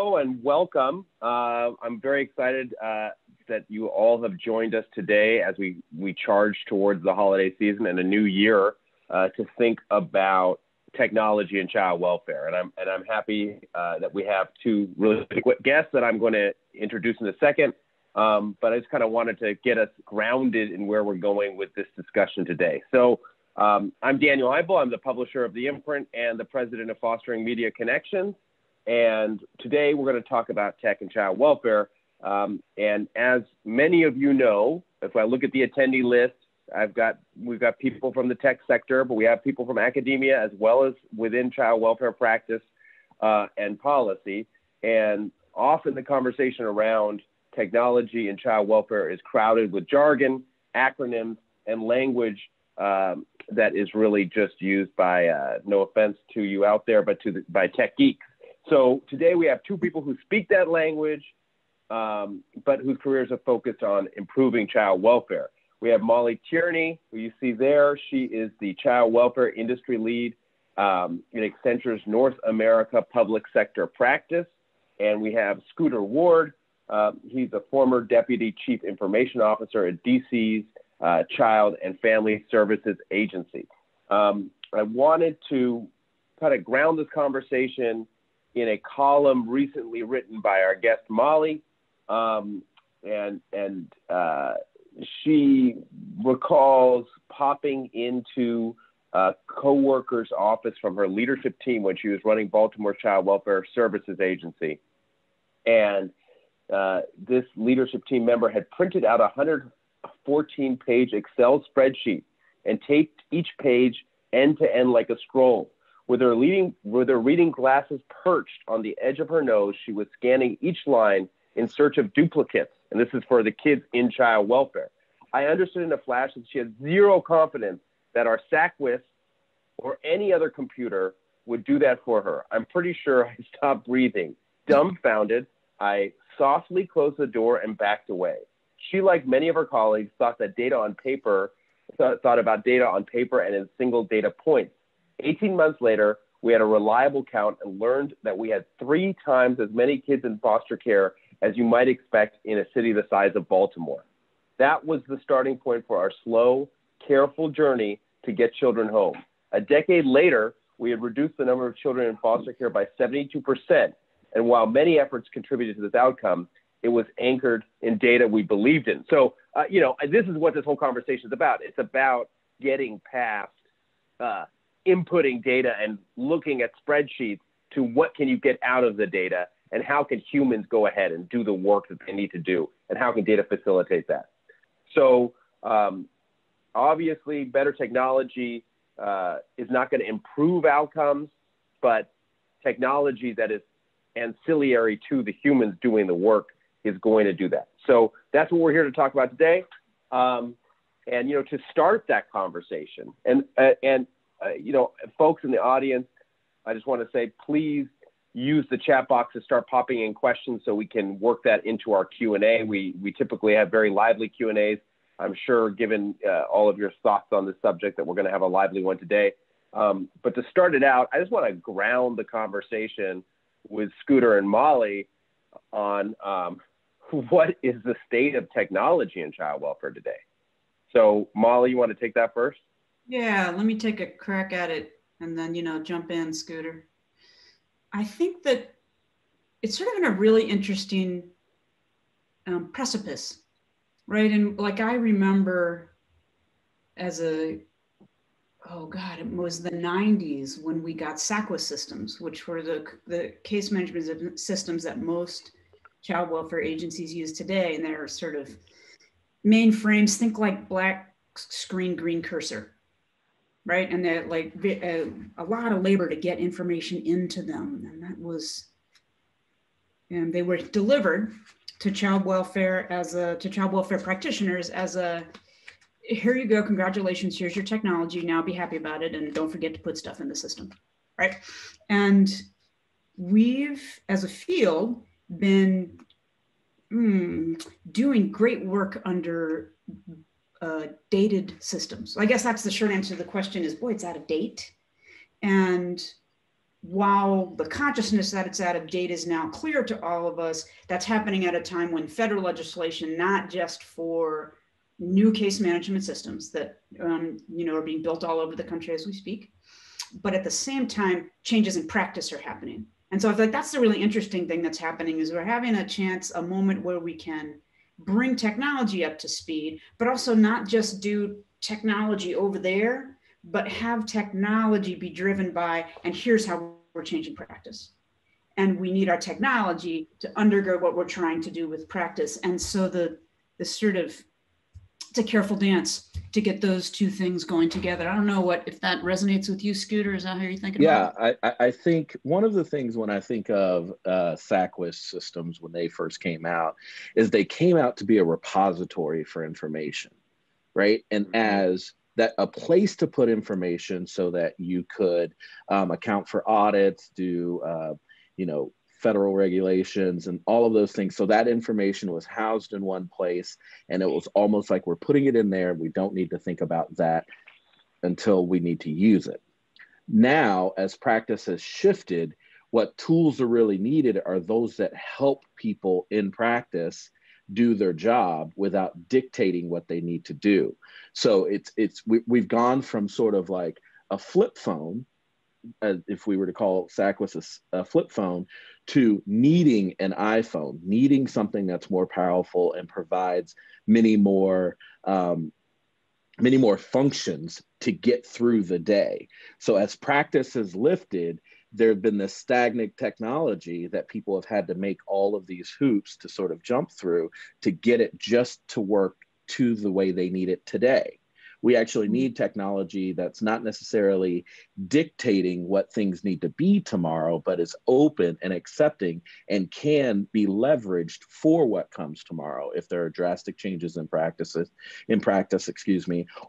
Hello and welcome. I'm very excited that you all have joined us today as we charge towards the holiday season and a new year to think about technology and child welfare. And I'm happy that we have two really quick guests that I'm going to introduce in a second. But I just kind of wanted to get us grounded in where we're going with this discussion today. So I'm Daniel Heimpel. I'm the publisher of the Imprint and the president of Fostering Media Connections. And today we're going to talk about tech and child welfare. And as many of you know, if I look at the attendee list, we've got people from the tech sector, but we have people from academia as well as within child welfare practice and policy. And often the conversation around technology and child welfare is crowded with jargon, acronyms, and language that is really just used by, no offense to you out there, but by tech geeks. So today we have two people who speak that language, but whose careers are focused on improving child welfare. We have Molly Tierney, who you see there. She is the child welfare industry lead in Accenture's North America public sector practice. And we have Scooter Ward. He's a former deputy chief information officer at DC's Child and Family Services Agency. I wanted to kind of ground this conversation in a column recently written by our guest Molly, she recalls popping into a coworker's office from her leadership team when she was running Baltimore Child Welfare Services Agency, and this leadership team member had printed out a 114-page Excel spreadsheet and taped each page end to end like a scroll. With her reading glasses perched on the edge of her nose, she was scanning each line in search of duplicates. And this is for the kids in child welfare. I understood in a flash that she had zero confidence that our SACWIS or any other computer would do that for her. I'm pretty sure I stopped breathing. Dumbfounded, I softly closed the door and backed away. She, like many of her colleagues, thought about data on paper and in single data points. 18 months later, we had a reliable count and learned that we had 3 times as many kids in foster care as you might expect in a city the size of Baltimore. That was the starting point for our slow, careful journey to get children home. A decade later, we had reduced the number of children in foster care by 72%. And while many efforts contributed to this outcome, it was anchored in data we believed in. So, this is what this whole conversation is about. It's about getting past inputting data and looking at spreadsheets to what can you get out of the data and how can humans go ahead and do the work that they need to do and how can data facilitate that. So obviously better technology is not going to improve outcomes, but technology that is ancillary to the humans doing the work is going to do that. So that's what we're here to talk about today. To start that conversation and folks in the audience, I just want to say, please use the chat box to start popping in questions so we can work that into our Q&A. We typically have very lively Q&As. I'm sure, given all of your thoughts on this subject, that we're going to have a lively one today. But to start it out, I just want to ground the conversation with Scooter and Molly on what is the state of technology in child welfare today. So, Molly, you want to take that first? Yeah, let me take a crack at it and then, jump in, Scooter. I think that it's sort of in a really interesting precipice, right? And I remember it was the 90s when we got SACWIS systems, which were the case management systems that most child welfare agencies use today. And they're sort of mainframes, think like black screen, green cursor. Right. And that a lot of labor to get information into them. And they were delivered to child welfare practitioners as here you go. Congratulations. Here's your technology. Now be happy about it. And don't forget to put stuff in the system. Right. And we've, as a field, been doing great work under dated systems. I guess that's the short answer to the question is, boy, it's out of date. And while the consciousness that it's out of date is now clear to all of us, that's happening at a time when federal legislation, not just for new case management systems that are being built all over the country as we speak, but at the same time, changes in practice are happening. And so I feel like that's the really interesting thing that's happening is we're having a moment where we can bring technology up to speed, but also not just do technology over there, but have technology be driven by, and here's how we're changing practice. And we need our technology to undergird what we're trying to do with practice. And so the sort of, it's a careful dance to get those two things going together. I don't know if that resonates with you, Scooter. Is that how you're thinking about it? Yeah, I think one of the things when I think of SACWIS systems when they first came out is they came out to be a repository for information, right? And as that a place to put information so that you could account for audits, do federal regulations and all of those things. So that information was housed in one place, and it was almost like we're putting it in there. We don't need to think about that until we need to use it. Now, as practice has shifted, what tools are really needed are those that help people in practice do their job without dictating what they need to do. So we've gone from sort of like a flip phone, if we were to call SACWIS a flip phone, to needing an iPhone, needing something that's more powerful and provides many more functions to get through the day. So as practice has lifted, there have been this stagnant technology that people have had to make all of these hoops to sort of jump through to get it just to work to the way they need it today. We actually need technology that's not necessarily dictating what things need to be tomorrow, but is open and accepting and can be leveraged for what comes tomorrow if there are drastic changes in practice,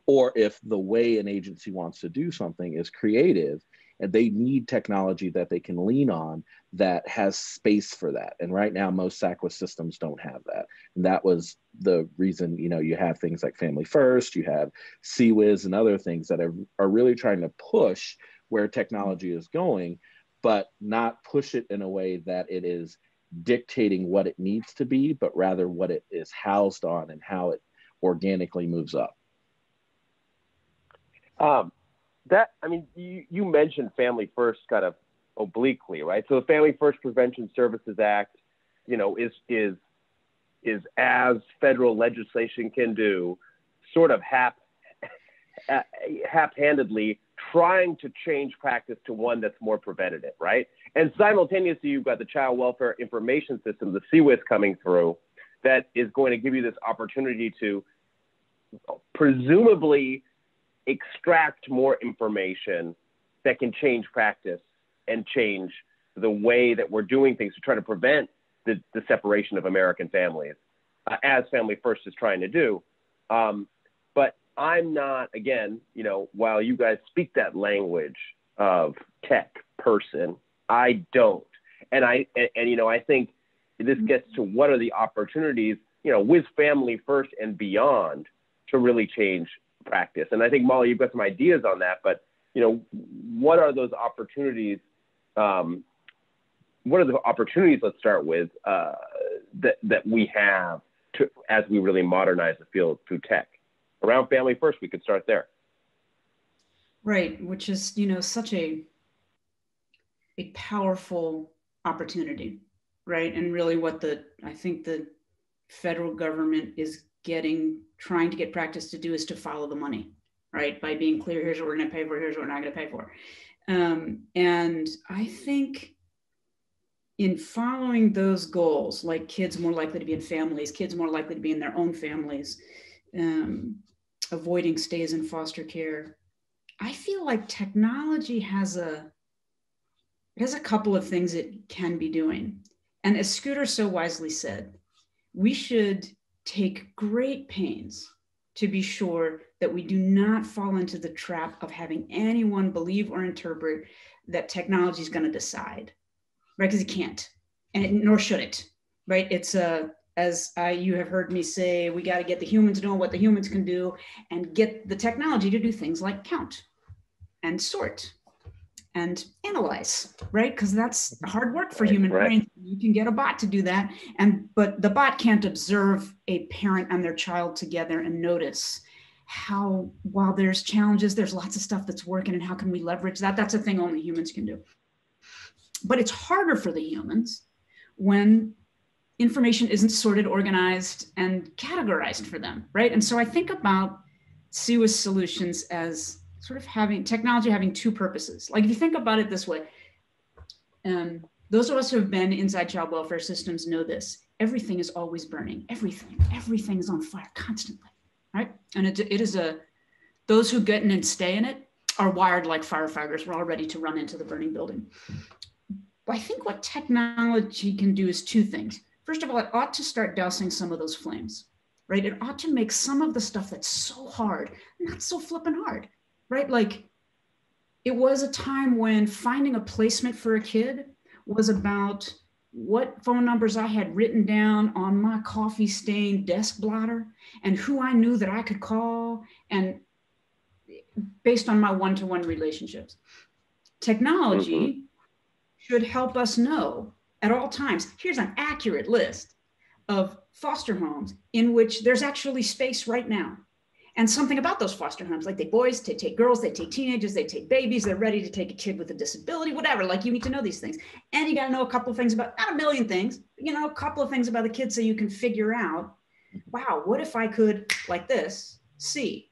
or if the way an agency wants to do something is creative and they need technology that they can lean on that has space for that. And right now, most SACWIS systems don't have that. And that was the reason, you have things like Family First, you have CWIS and other things that are really trying to push where technology is going, but not push it in a way that it is dictating what it needs to be, but rather what it is housed on and how it organically moves up. You mentioned Family First kind of obliquely, right? So the Family First Prevention Services Act, is as federal legislation can do, sort of hap-handedly trying to change practice to one that's more preventative, right? And simultaneously, you've got the Child Welfare Information System, the CWIS, coming through that is going to give you this opportunity to presumably extract more information that can change practice and change the way that we're doing things to try to prevent the separation of American families, as Family First is trying to do. But I'm not, again, while you guys speak that language of tech person, I don't. And I think this gets to what are the opportunities, with Family First and beyond to really change practice. And I think, Molly, you've got some ideas on that, but, what are those opportunities? What are the opportunities, let's start with, that we have as we really modernize the field through tech? Around Family First, we could start there. Right, which is, such a powerful opportunity, right? And really what I think the federal government is trying to get practice to do is to follow the money, right? By being clear, here's what we're going to pay for, here's what we're not going to pay for. And I think in following those goals, like kids more likely to be in families, kids more likely to be in their own families, avoiding stays in foster care, I feel like technology has a couple of things it can be doing. And as Scooter so wisely said, we should take great pains to be sure that we do not fall into the trap of having anyone believe or interpret that technology is going to decide, right? Because it can't, nor should it, right? It's you have heard me say, we got to get the humans doing what the humans can do and get the technology to do things like count and sort and analyze, right? Because that's hard work for human brains. You can get a bot to do that, but the bot can't observe a parent and their child together and notice how, while there's challenges, there's lots of stuff that's working, and how can we leverage that? That's a thing only humans can do. But it's harder for the humans when information isn't sorted, organized, and categorized for them, right? And so I think about CWIS solutions as sort of having technology having two purposes. Like if you think about it this way, those of us who have been inside child welfare systems know this. Everything is always burning. Everything is on fire constantly, right? And it is those who get in and stay in it are wired like firefighters. We're all ready to run into the burning building. But I think what technology can do is two things. First of all, it ought to start dousing some of those flames, right? It ought to make some of the stuff that's so hard not so flippin' hard, right? Like it was a time when finding a placement for a kid was about what phone numbers I had written down on my coffee-stained desk blotter and who I knew that I could call, and based on my one-to-one relationships. Technology should help us know at all times, here's an accurate list of foster homes in which there's actually space right now. And something about those foster homes, like they boys, they take girls, they take teenagers, they take babies, they're ready to take a kid with a disability, whatever. Like you need to know these things. And you got to know a couple of things about, not a million things, you know, a couple of things about the kid so you can figure out, wow, what if I could, like this, see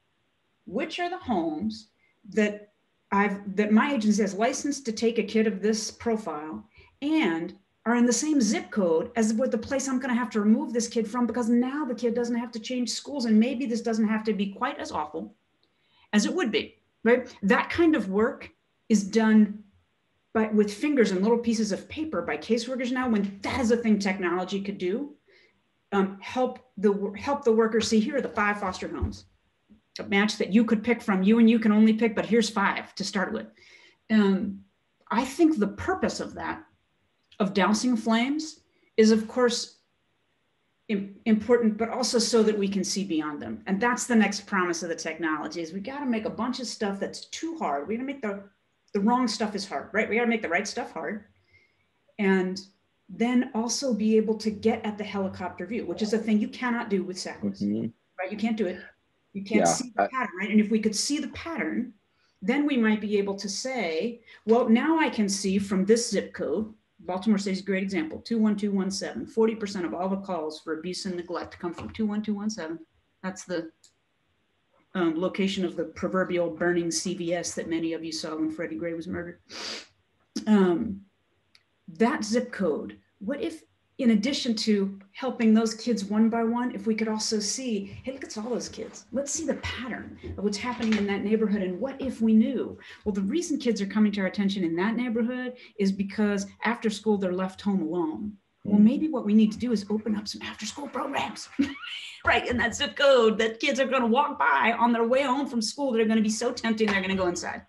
which are the homes that my agency has licensed to take a kid of this profile and are in the same zip code as with the place I'm going to have to remove this kid from, because now the kid doesn't have to change schools, and maybe this doesn't have to be quite as awful as it would be, right? That kind of work is done with fingers and little pieces of paper by caseworkers now, when that is a thing technology could do. Help the worker see, here are the 5 foster homes, a match that you could pick from, you can only pick, but here's 5 to start with. I think the purpose of that, of dousing flames, is of course important, but also so that we can see beyond them. And that's the next promise of the technology, is we got to make a bunch of stuff that's too hard. We're going to make the wrong stuff is hard, right? We got to make the right stuff hard. And then also be able to get at the helicopter view, which is a thing you cannot do with SACWIS, right? You can't do it. You can't see the pattern, right? And if we could see the pattern, then we might be able to say, well, now I can see from this zip code, Baltimore City is a great example, 21217, 40% of all the calls for abuse and neglect come from 21217. That's the location of the proverbial burning CVS that many of you saw when Freddie Gray was murdered. That zip code, what if, in addition to helping those kids one by one, if we could also see, hey, look at all those kids. Let's see the pattern of what's happening in that neighborhood. And what if we knew? Well, the reason kids are coming to our attention in that neighborhood is because after school, they're left home alone. Well, maybe what we need to do is open up some after school programs, right? In that zip code that kids are going to walk by on their way home from school. They're going to be so tempting, they're going to go inside.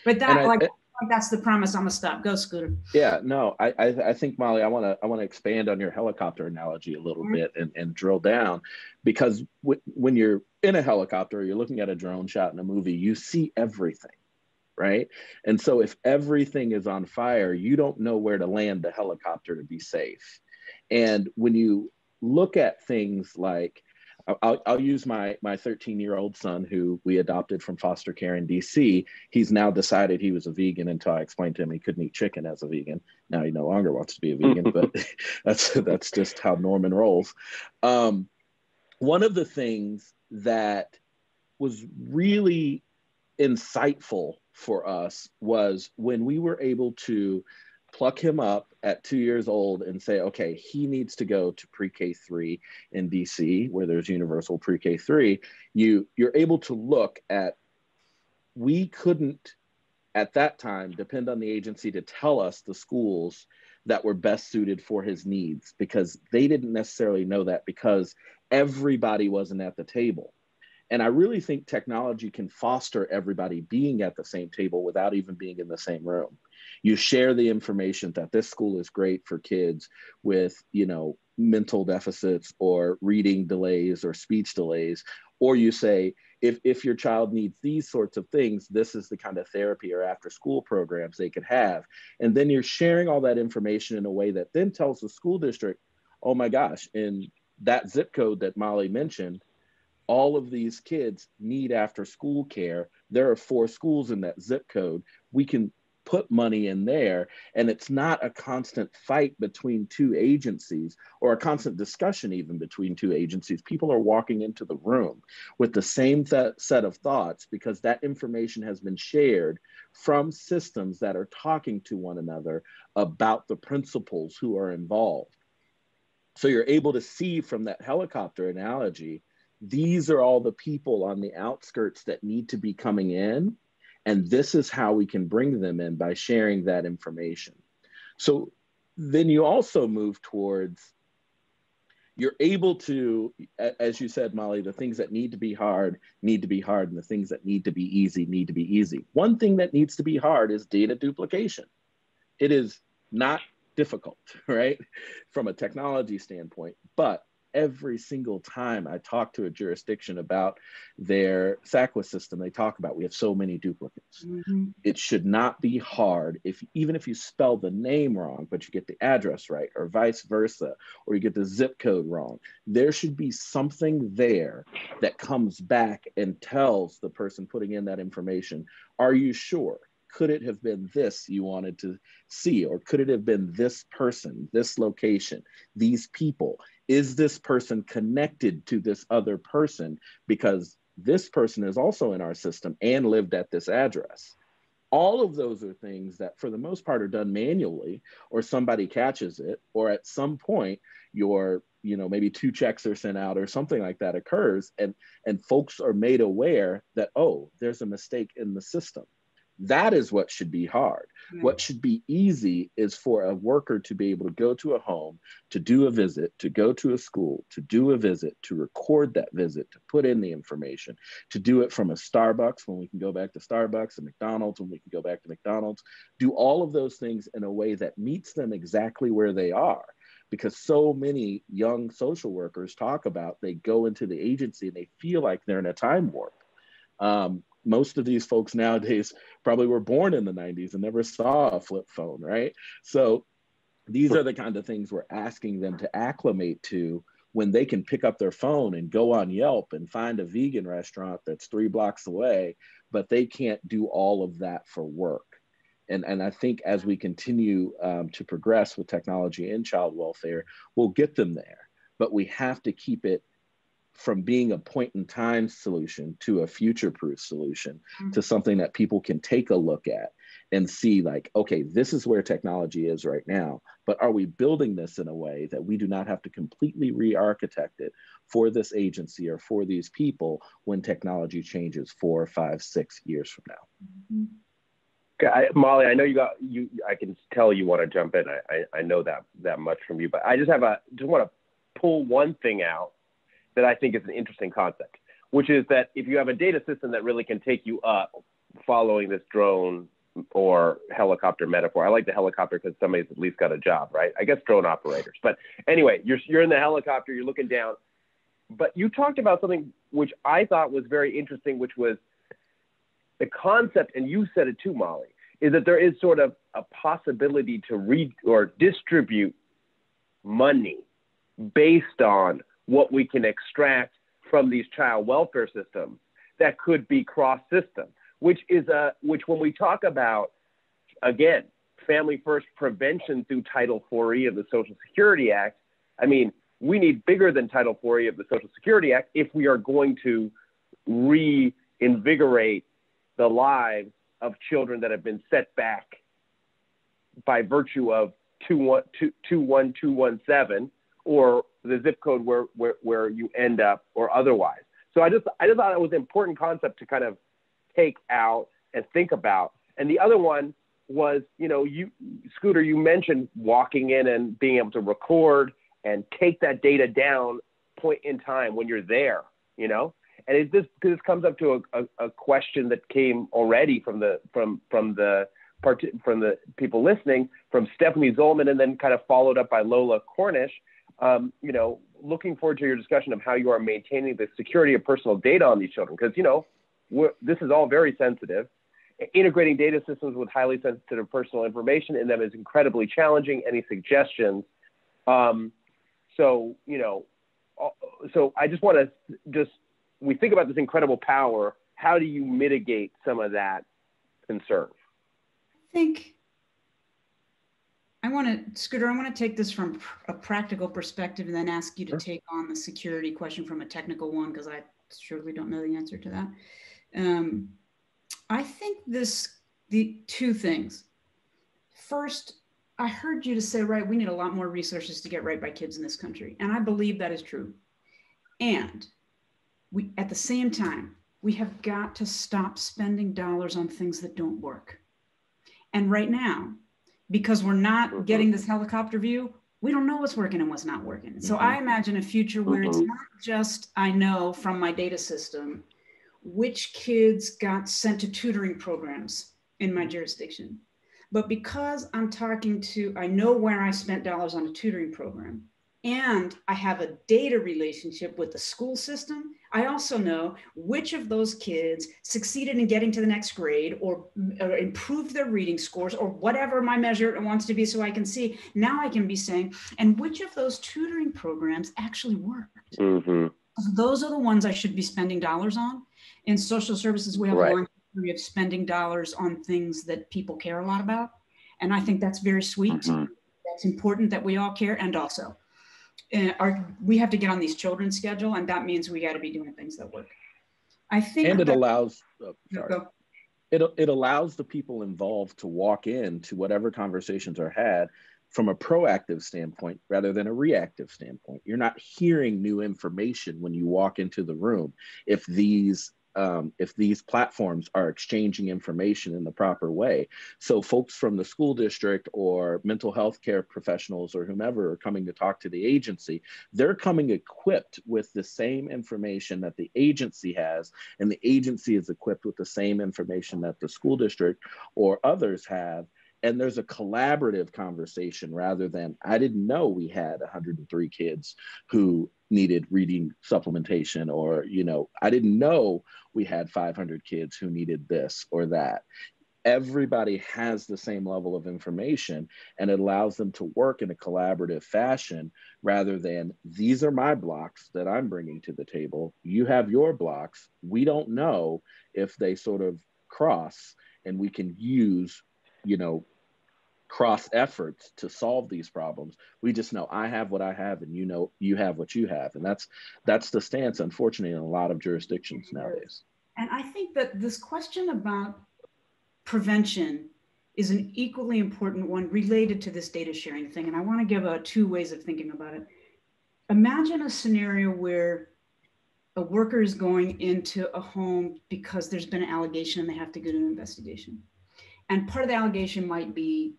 But that, that's the promise. I'm gonna stop. Go, Scooter. Yeah, no, I think, Molly, I want to expand on your helicopter analogy a little bit and drill down, because when you're in a helicopter, you're looking at a drone shot in a movie, you see everything, right? And so if everything is on fire, you don't know where to land the helicopter to be safe. And when you look at things like, I'll use my 13-year-old son, who we adopted from foster care in DC. He's now decided he was a vegan until I explained to him he couldn't eat chicken as a vegan. Now he no longer wants to be a vegan, but that's just how Norman rolls. One of the things that was really insightful for us was when we were able to pluck him up at 2 years old and say, okay, he needs to go to pre-K 3 in DC, where there's universal pre-K 3. You're able to look at, we couldn't at that time depend on the agency to tell us the schools that were best suited for his needs, because they didn't necessarily know that, because everybody wasn't at the table. And I really think technology can foster everybody being at the same table without even being in the same room. You share the information that this school is great for kids with, mental deficits or reading delays or speech delays. Or you say, if your child needs these sorts of things, this is the kind of therapy or after school programs they could have. And then you're sharing all that information in a way that then tells the school district, oh my gosh, in that zip code that Molly mentioned, all of these kids need after school care. There are 4 schools in that zip code. We can put money in there, and it's not a constant fight between 2 agencies or a constant discussion even between 2 agencies. People are walking into the room with the same set of thoughts because that information has been shared from systems that are talking to one another about the principals who are involved. So you're able to see from that helicopter analogy, these are all the people on the outskirts that need to be coming in. And this is how we can bring them in, by sharing that information. So then you also move towards, you're able to, as you said, Molly, the things that need to be hard, and the things that need to be easy, need to be easy. One thing that needs to be hard is data duplication. It is not difficult, right? From a technology standpoint, but every single time I talk to a jurisdiction about their SACWA system, they talk about, we have so many duplicates. Mm-hmm. It should not be hard, even if you spell the name wrong, but you get the address right, or vice versa, or you get the zip code wrong. There should be something there that comes back and tells the person putting in that information, are you sure? Could it have been this you wanted to see? Or could it have been this person, this location, these people? Is this person connected to this other person? Because this person is also in our system and lived at this address. All of those are things that for the most part are done manually, or somebody catches it, or at some point maybe 2 checks are sent out or something like that occurs, and folks are made aware that, oh, there's a mistake in the system. That is what should be hard. Right. What should be easy is for a worker to be able to go to a home, to do a visit, to go to a school, to do a visit, to record that visit, to put in the information, to do it from a Starbucks when we can go back to Starbucks, and McDonald's when we can go back to McDonald's. Do all of those things in a way that meets them exactly where they are. Because so many young social workers talk about, they go into the agency and they feel like they're in a time warp. Most of these folks nowadays probably were born in the 90s and never saw a flip phone, right? So these are the kind of things we're asking them to acclimate to, when they can pick up their phone and go on Yelp and find a vegan restaurant that's 3 blocks away, but they can't do all of that for work. And I think as we continue to progress with technology and child welfare, we'll get them there. But we have to keep it from being a point in time solution to a future-proof solution, to something that people can take a look at and see, like, okay, this is where technology is right now, but are we building this in a way that we do not have to completely re-architect it for this agency or for these people when technology changes 4, 5, 6 years from now? Okay, Molly, I know I can tell you want to jump in. I know that much from you, but I just want to pull one thing out that I think is an interesting concept, which is that if you have a data system that really can take you up following this drone or helicopter metaphor. I like the helicopter because somebody's at least got a job, right? I guess drone operators. But anyway, you're in the helicopter, you're looking down. But you talked about something which I thought was very interesting, which was the concept, and you said it too, Molly, is that there is sort of a possibility to read or distribute money based on what we can extract from these child welfare systems that could be cross-system, which when we talk about, again, family first prevention through Title 4E of the Social Security Act, I mean, we need bigger than Title 4E of the Social Security Act if we are going to reinvigorate the lives of children that have been set back by virtue of 21217 or the zip code where you end up or otherwise. So I just thought it was an important concept to kind of take out and think about. And the other one was, Scooter, you mentioned walking in and being able to record and take that data down point in time when you're there, And this comes up to a question that came already from the people listening, from Stephanie Zolman, and then kind of followed up by Lola Cornish. looking forward to your discussion of how you are maintaining the security of personal data on these children, because, this is all very sensitive. Integrating data systems with highly sensitive personal information in them is incredibly challenging. Any suggestions? So I just want to we think about this incredible power. How do you mitigate some of that concern? Scooter, I want to take this from a practical perspective and then ask you to take on the security question from a technical one, because I surely don't know the answer to that. I think the two things. First, I heard you to say, right, we need a lot more resources to get right by kids in this country. And I believe that is true. And at the same time, we have got to stop spending dollars on things that don't work. And right now, because we're not getting this helicopter view, we don't know what's working and what's not working. So I imagine a future where it's not just, I know from my data system, which kids got sent to tutoring programs in my jurisdiction. But because I know where I spent dollars on a tutoring program, and I have a data relationship with the school system, I also know which of those kids succeeded in getting to the next grade or improved their reading scores or whatever my measure wants to be, so I can see. Now I can be saying, and which of those tutoring programs actually worked. Those are the ones I should be spending dollars on. In social services, we have a long history of spending dollars on things that people care a lot about. And I think that's very sweet. That's important that we all care. And also, we have to get on these children's schedule, and that means we got to be doing things that work. I think, and it allows it allows the people involved to walk into whatever conversations are had from a proactive standpoint rather than a reactive standpoint. You're not hearing new information when you walk into the room if these platforms are exchanging information in the proper way. So folks from the school district or mental health care professionals or whomever are coming to talk to the agency, they're coming equipped with the same information that the agency has, and the agency is equipped with the same information that the school district or others have. And there's a collaborative conversation rather than, I didn't know we had 103 kids who needed reading supplementation, or, I didn't know we had 500 kids who needed this or that. Everybody has the same level of information, and it allows them to work in a collaborative fashion rather than, these are my blocks that I'm bringing to the table. You have your blocks. We don't know if they sort of cross, and we can use, cross efforts to solve these problems. We just know I have what I have, and you have what you have. And that's the stance, unfortunately, in a lot of jurisdictions nowadays. And I think that this question about prevention is an equally important one related to this data sharing thing. And I want to give two ways of thinking about it. Imagine a scenario where a worker is going into a home because there's been an allegation and they have to go to an investigation. And part of the allegation might be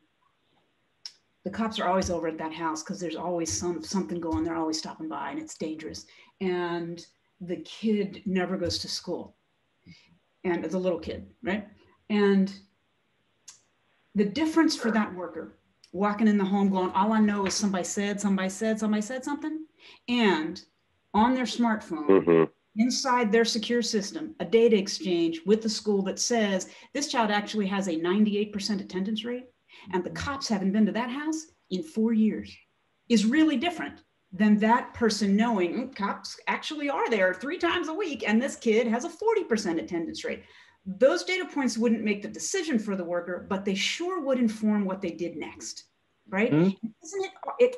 the cops are always over at that house because there's always something going. They're always stopping by and it's dangerous. And the kid never goes to school. And it's a little kid, right? And the difference for that worker walking in the home going, all I know is somebody said something. And on their smartphone, inside their secure system, a data exchange with the school that says this child actually has a 98% attendance rate, and the cops haven't been to that house in 4 years, is really different than that person knowing cops actually are there 3 times a week, and this kid has a 40% attendance rate. Those data points wouldn't make the decision for the worker, but they sure would inform what they did next, right? Isn't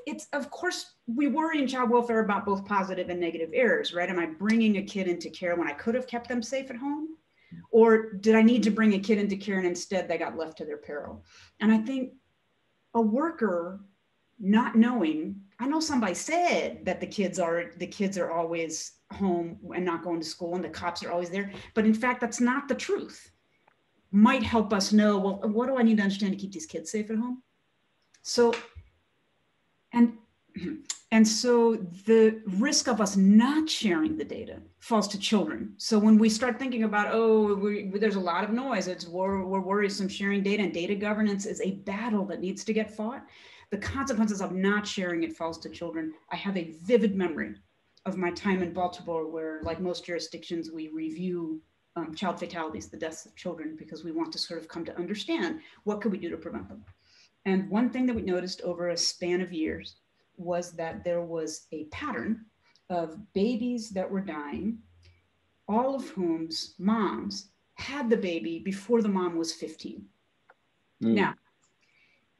it's of course, we worry in child welfare about both positive and negative errors, right? Am I bringing a kid into care when I could have kept them safe at home? Or did I need to bring a kid into care and instead they got left to their peril? And I think a worker not knowing, I know somebody said that the kids are always home and not going to school and the cops are always there, but in fact, that's not the truth. Might help us know, well, what do I need to understand to keep these kids safe at home? So, and so the risk of us not sharing the data falls to children. So when we start thinking about, there's a lot of noise, we're worrisome sharing data, and data governance is a battle that needs to get fought. The consequences of not sharing it falls to children. I have a vivid memory of my time in Baltimore where, like most jurisdictions, we review child fatalities, the deaths of children, because we want to sort of come to understand what could we do to prevent them. And one thing that we noticed over a span of years was that there was a pattern of babies that were dying, all of whom's moms had the baby before the mom was 15. Now,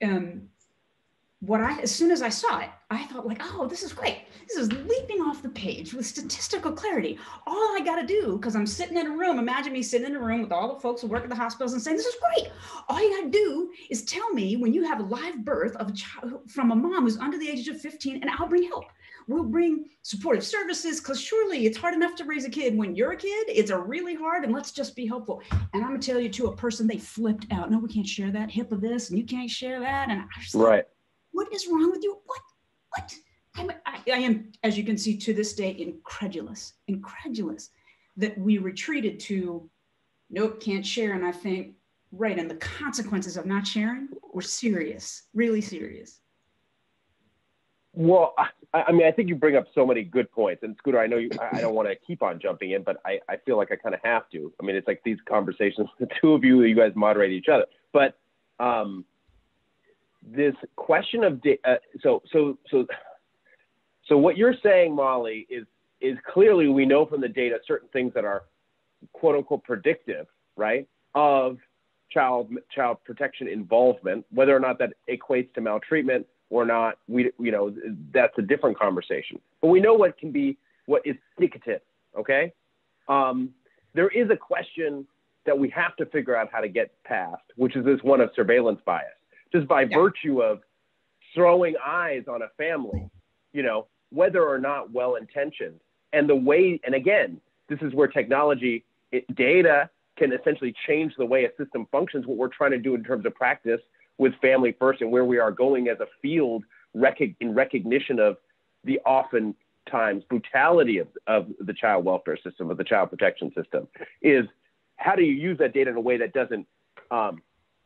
as soon as I saw it, I thought like, oh, this is great. This is leaping off the page with statistical clarity. All I got to do, because I'm sitting in a room, imagine me sitting in a room with all the folks who work at the hospitals and saying, this is great. All you got to do is tell me when you have a live birth of a child from a mom who's under the age of 15, and I'll bring help. We'll bring supportive services, because surely it's hard enough to raise a kid when you're a kid. It's a really hard, and let's just be helpful. And I'm going to tell you, to a person, they flipped out. No, we can't share that. HIPAA this, and you can't share that. And I was like, Right. what is wrong with you? What? I am, as you can see, to this day, incredulous that we retreated to, nope, can't share. And I think, right, and the consequences of not sharing were serious, really serious. Well, I mean, I think you bring up so many good points. And Scooter, I know I don't want to keep on jumping in, but I feel like I kind of have to. I mean, it's like these conversations, the two of you guys moderate each other. But this question of so what you're saying, Molly, is clearly, we know from the data certain things that are quote unquote predictive, right, of child protection involvement. Whether or not that equates to maltreatment or not, that's a different conversation. But we know what is indicative. Okay, there is a question that we have to figure out how to get past, which is this one of surveillance bias. Just by virtue of throwing eyes on a family, whether or not well-intentioned. And again, this is where data can essentially change the way a system functions, what we're trying to do in terms of practice with Family First and where we are going as a field in recognition of the oftentimes brutality of the child welfare system, of the child protection system, is how do you use that data in a way that doesn't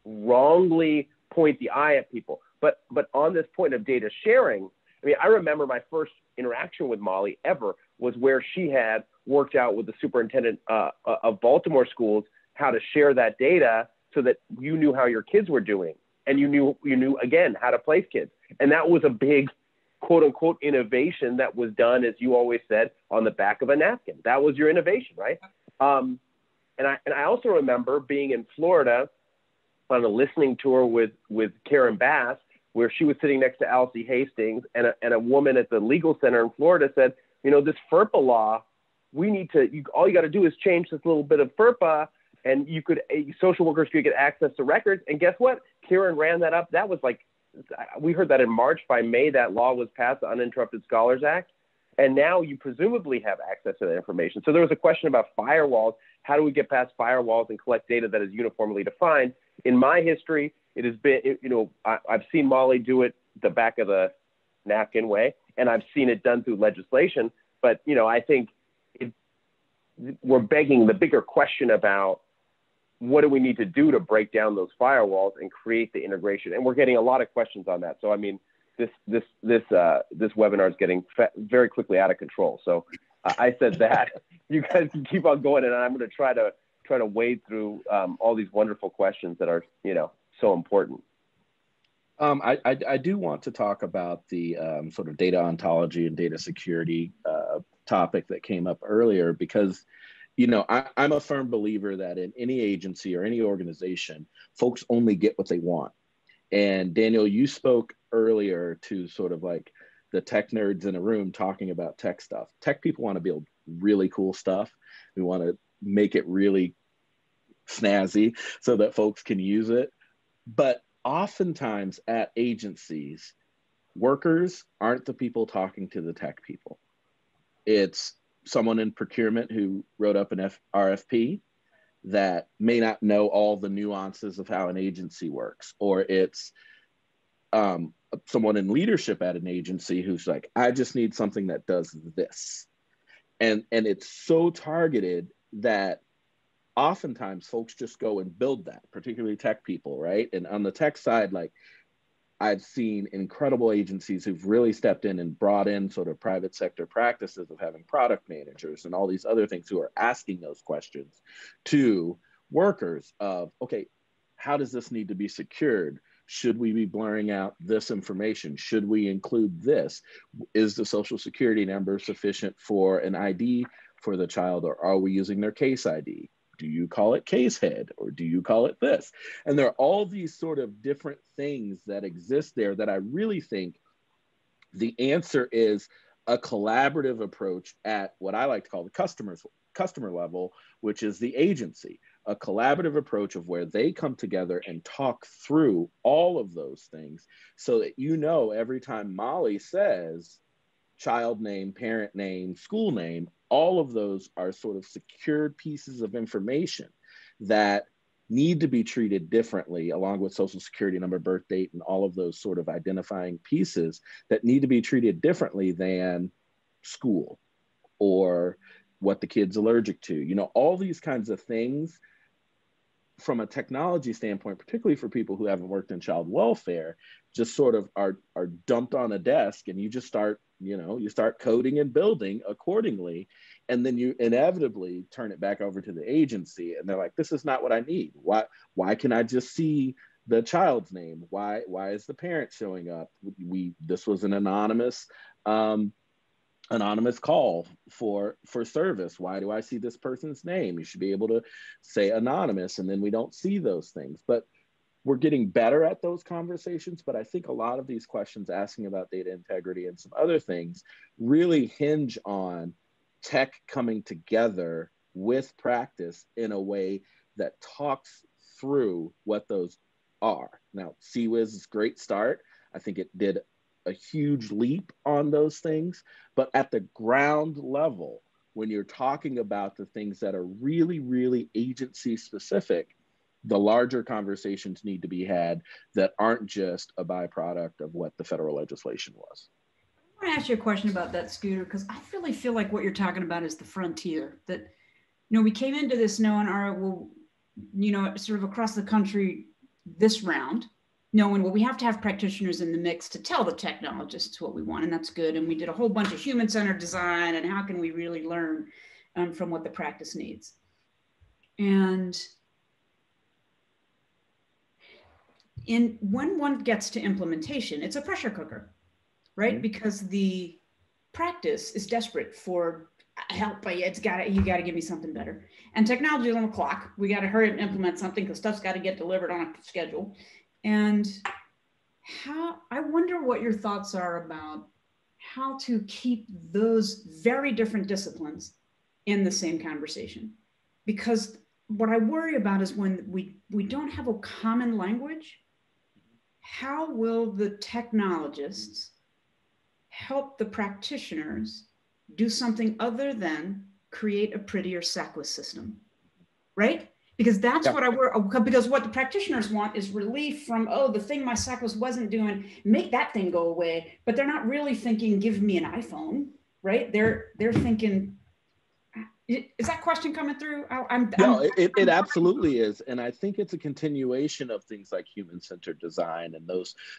wrongly point the eye at people. But on this point of data sharing, I mean, I remember my first interaction with Molly ever was where she had worked out with the superintendent of Baltimore schools how to share that data so that you knew how your kids were doing, and you knew again how to place kids. And that was a big quote unquote innovation that was done, as you always said, on the back of a napkin. That was your innovation, right? And I also remember being in Florida on a listening tour with Karen Bass, where she was sitting next to Alcee Hastings, and a woman at the legal center in Florida said, this FERPA law, all you got to do is change this little bit of FERPA, and social workers could get access to records. And guess what? Karen ran that up. That was we heard that in March. By May, that law was passed, the Uninterrupted Scholars Act. And now you presumably have access to that information. So there was a question about firewalls. How do we get past firewalls and collect data that is uniformly defined? In my history, it has been, I've seen Molly do it the back of the napkin way, and I've seen it done through legislation. But, I think we're begging the bigger question about what do we need to do to break down those firewalls and create the integration? And we're getting a lot of questions on that. So, I mean, this webinar is getting very quickly out of control. So I said that. You guys can keep on going, and I'm going to try to wade through all these wonderful questions that are, so important. I do want to talk about the sort of data ontology and data security topic that came up earlier, because, I'm a firm believer that in any agency or any organization, folks only get what they want. And Daniel, you spoke earlier to sort of like the tech nerds in a room talking about tech stuff. Tech people want to build really cool stuff. We want to make it really snazzy so that folks can use it. But oftentimes at agencies, workers aren't the people talking to the tech people. It's someone in procurement who wrote up an RFP that may not know all the nuances of how an agency works, or it's someone in leadership at an agency who's like, I just need something that does this. And it's so targeted that oftentimes folks just go and build that, particularly tech people, right? And on the tech side, like, I've seen incredible agencies who've really stepped in and brought in sort of private sector practices of having product managers and all these other things who are asking those questions to workers of, okay, how does this need to be secured? Should we be blurring out this information? Should we include this? Is the social security number sufficient for an ID for the child, or are we using their case ID? Do you call it case head, or do you call it this? And there are all these sort of different things that exist there that I really think the answer is a collaborative approach at what I like to call the customer level, which is the agency, a collaborative approach of where they come together and talk through all of those things so that, you know, every time Molly says child name, parent name, school name, all of those are sort of secured pieces of information that need to be treated differently, along with social security number, birth date, and all of those sort of identifying pieces that need to be treated differently than school or what the kid's allergic to. You know, all these kinds of things from a technology standpoint, particularly for people who haven't worked in child welfare, just sort of are dumped on a desk, and you just start, you know, you start coding and building accordingly. And then you inevitably turn it back over to the agency, and they're like, this is not what I need. Why can I just see the child's name? Why is the parent showing up? This was an anonymous call for service. Why do I see this person's name? You should be able to say anonymous, and then we don't see those things. But we're getting better at those conversations. But I think a lot of these questions asking about data integrity and some other things really hinge on tech coming together with practice in a way that talks through what those are. Now, CWIS is a great start. I think it did a huge leap on those things, but at the ground level, when you're talking about the things that are really, really agency specific, the larger conversations need to be had that aren't just a byproduct of what the federal legislation was. I want to ask you a question about that, Scooter, because I really feel like what you're talking about is the frontier. That, you know, we came into this knowing, all right, well, you know, sort of across the country this round, knowing, well, we have to have practitioners in the mix to tell the technologists what we want, and that's good. And we did a whole bunch of human-centered design, and how can we really learn from what the practice needs? And when one gets to implementation, it's a pressure cooker, right? Mm-hmm. Because the practice is desperate for help, but you got to give me something better. And technology is on the clock. We got to hurry and implement something because stuff's got to get delivered on a schedule. And I wonder what your thoughts are about how to keep those very different disciplines in the same conversation. Because what I worry about is when we don't have a common language, how will the technologists help the practitioners do something other than create a prettier SACWIS system, right? Because that's what I worry, because what the practitioners want is relief from, oh, the thing my SACWIS wasn't doing, make that thing go away. But they're not really thinking, give me an iPhone, right? They're thinking, is that question coming through? It absolutely is. And I think it's a continuation of things like human-centered design and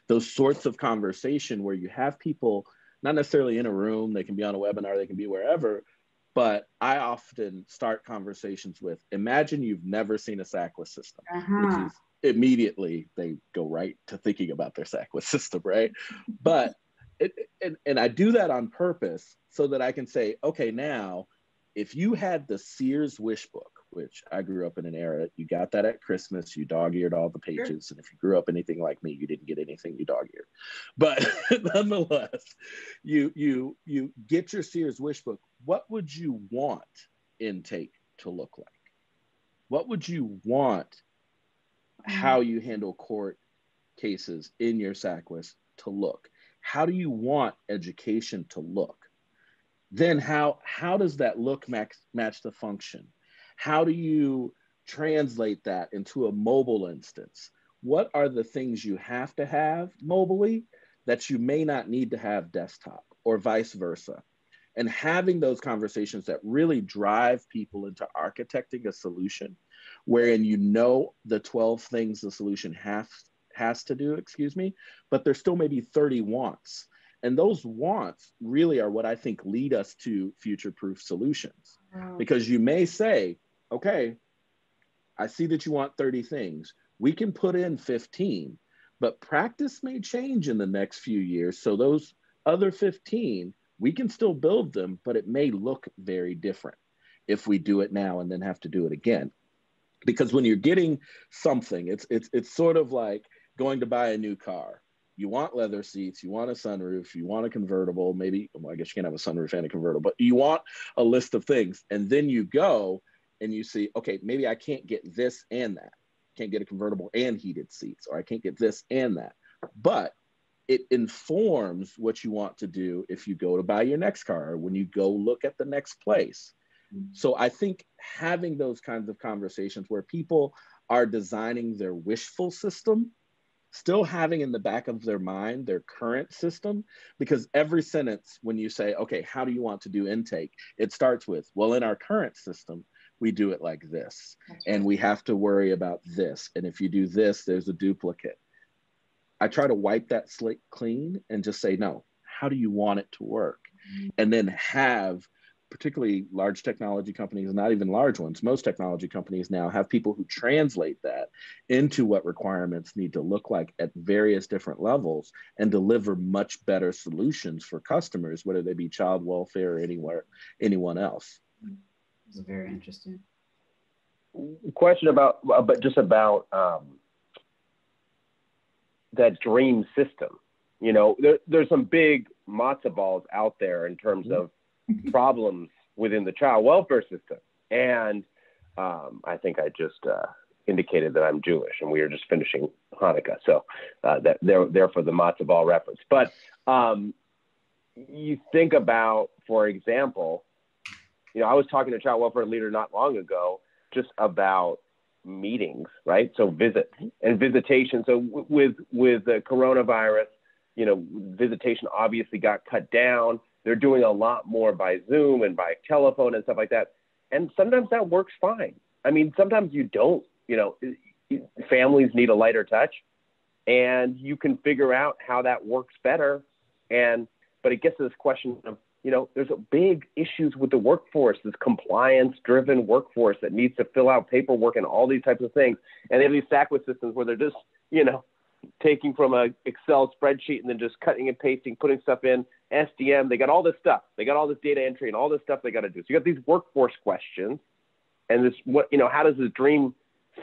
those sorts of conversation where you have people not necessarily in a room, they can be on a webinar, they can be wherever, but I often start conversations with, imagine you've never seen a SACWIS system, which is immediately they go right to thinking about their SACWIS system, right? But, and I do that on purpose so that I can say, okay, now, if you had the Sears wish book, which I grew up in an era, you got that at Christmas, you dog-eared all the pages. Sure. And if you grew up anything like me, you didn't get anything you dog-eared. But nonetheless, you get your Sears wish book. What would you want intake to look like? What would you want how you handle court cases in your SACWIS to look? How do you want education to look? Then how does that look match the function? How do you translate that into a mobile instance? What are the things you have to have mobily that you may not need to have desktop, or vice versa? And having those conversations that really drive people into architecting a solution wherein you know the 12 things the solution has to do, excuse me, but there's still maybe 30 wants. And those wants really are what I think lead us to future-proof solutions. Wow. Because you may say, okay, I see that you want 30 things. We can put in 15, but practice may change in the next few years. So those other 15, we can still build them, but it may look very different if we do it now and then have to do it again. Because when you're getting something, it's sort of like going to buy a new car. You want leather seats, you want a sunroof, you want a convertible, maybe, well, I guess you can't have a sunroof and a convertible, but you want a list of things. And then you go and you see, okay, maybe I can't get this and that. Can't get a convertible and heated seats, or I can't get this and that. But it informs what you want to do if you go to buy your next car, or when you go look at the next place. So I think having those kinds of conversations where people are designing their wishful system, still having in the back of their mind their current system, because every sentence when you say, okay, how do you want to do intake? It starts with, well, in our current system, we do it like this, and we have to worry about this. And if you do this, there's a duplicate. I try to wipe that slate clean and just say, no, how do you want it to work? And then have, particularly large technology companies, not even large ones, most technology companies now have people who translate that into what requirements need to look like at various different levels and deliver much better solutions for customers, whether they be child welfare or anyone else. It's very interesting. Question about that dream system. You know, there's some big matzo balls out there in terms of problems within the child welfare system. And I think I just indicated that I'm Jewish, and we are just finishing Hanukkah. So that there for the matzo ball reference. But you think about, for example, you know, I was talking to a child welfare leader not long ago just about meetings, right? So visit and visitation. So with the coronavirus, you know, visitation obviously got cut down. They're doing a lot more by Zoom and by telephone and stuff like that. And sometimes that works fine. I mean, sometimes you don't, you know, families need a lighter touch, and you can figure out how that works better. But it gets to this question of, you know, there's big issues with the workforce, this compliance-driven workforce that needs to fill out paperwork and all these types of things. And they have these SACWA systems where they're just, you know, taking from a Excel spreadsheet and then just cutting and pasting, putting stuff in, SDM. They got all this stuff. They got all this data entry and all this stuff they got to do. So you got these workforce questions. And this, what, you know, how does this dream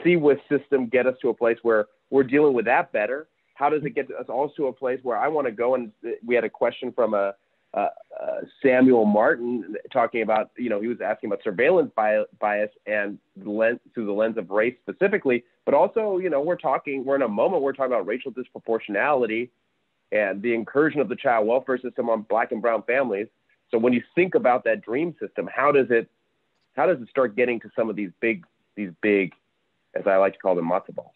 CWIS system get us to a place where we're dealing with that better? How does it get us also to a place where I want to go? And we had a question from Samuel Martin talking about, you know, he was asking about surveillance bias and through the lens of race specifically, but also, you know, we're in a moment, we're talking about racial disproportionality and the incursion of the child welfare system on Black and brown families. So when you think about that dream system, how does it start getting to some of these big, as I like to call them, matzo balls?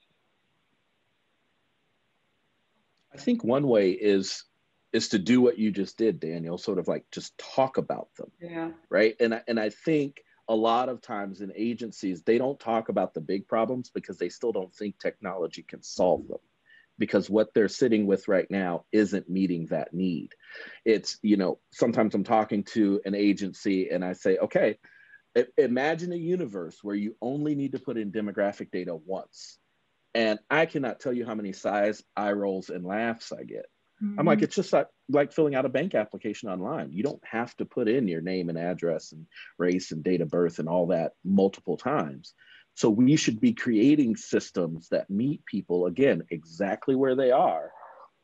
I think one way is to do what you just did, Daniel, sort of like just talk about them. Yeah. Right. And I think a lot of times in agencies, they don't talk about the big problems because they still don't think technology can solve them, because what they're sitting with right now isn't meeting that need. It's, you know, sometimes I'm talking to an agency and I say, okay, imagine a universe where you only need to put in demographic data once. And I cannot tell you how many sighs, eye rolls, and laughs I get. I'm like, it's just like filling out a bank application online. You don't have to put in your name and address and race and date of birth and all that multiple times. So we should be creating systems that meet people, again, exactly where they are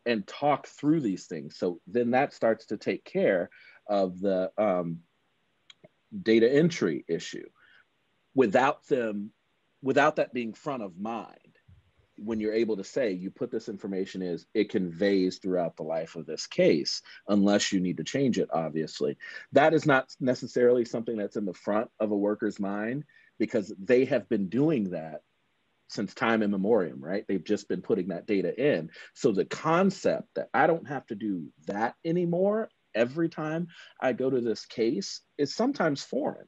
and talk through these things. So then that starts to take care of the data entry issue without that being front of mind. When you're able to say, you put this information is, it conveys throughout the life of this case, unless you need to change it, obviously. That is not necessarily something that's in the front of a worker's mind, because they have been doing that since time immemorial, right? They've just been putting that data in. So the concept that I don't have to do that anymore every time I go to this case is sometimes foreign.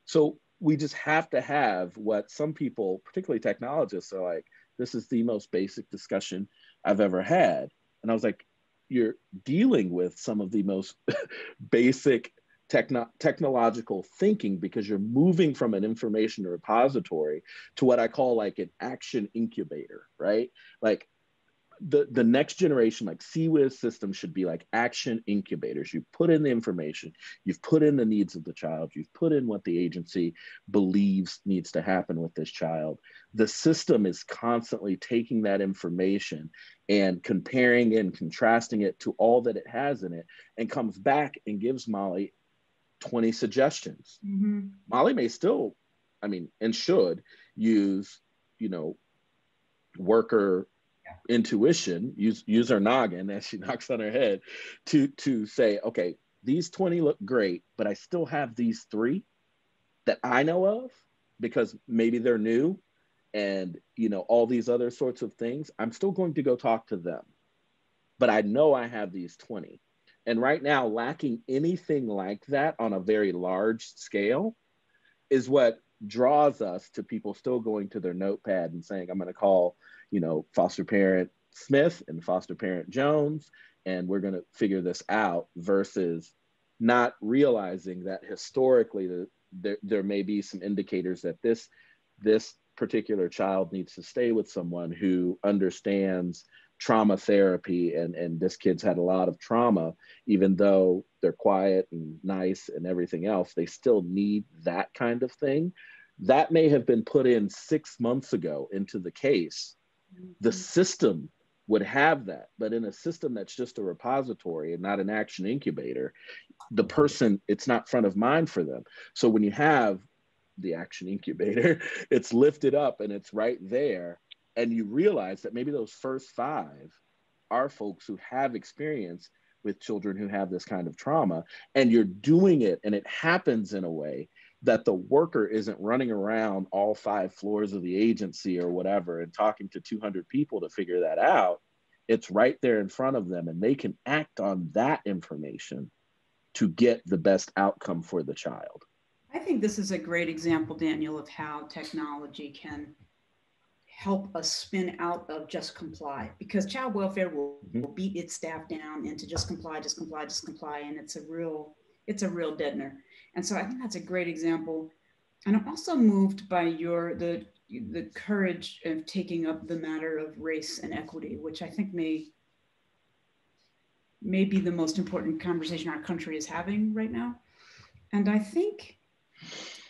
So we just have to have what some people, particularly technologists, are like, This is the most basic discussion I've ever had. And I was like, you're dealing with some of the most basic technological thinking, because you're moving from an information repository to what I call like an action incubator, right? Like the next generation, like CWIS systems, should be like action incubators. You put in the information, you've put in the needs of the child, you've put in what the agency believes needs to happen with this child. The system is constantly taking that information and comparing and contrasting it to all that it has in it, and comes back and gives Molly 20 suggestions. Mm-hmm. Molly may still, I mean, and should use, you know, worker intuition, use her noggin as she knocks on her head to say, okay, these 20 look great, but I still have these 3 that I know of, because maybe they're new, and, you know, all these other sorts of things. I'm still going to go talk to them, but I know I have these 20. And right now, lacking anything like that on a very large scale is what draws us to people still going to their notepad and saying, I'm going to call, you know, foster parent Smith and foster parent Jones, and we're going to figure this out, versus not realizing that historically there may be some indicators that this particular child needs to stay with someone who understands trauma therapy, and this kid's had a lot of trauma. Even though they're quiet and nice and everything else, they still need that kind of thing. That may have been put in 6 months ago into the case. The system would have that, but in a system that's just a repository and not an action incubator, the person, it's not front of mind for them. So when you have the action incubator, it's lifted up and it's right there, and you realize that maybe those first 5 are folks who have experience with children who have this kind of trauma, and you're doing it, and it happens in a way that the worker isn't running around all 5 floors of the agency or whatever and talking to 200 people to figure that out. It's right there in front of them, and they can act on that information to get the best outcome for the child. I think this is a great example, Daniel, of how technology can help us spin out of just comply, because child welfare will beat its staff down into just comply, and it's a real deadener. And so I think that's a great example. And I'm also moved by the courage of taking up the matter of race and equity, which I think may be the most important conversation our country is having right now. And I think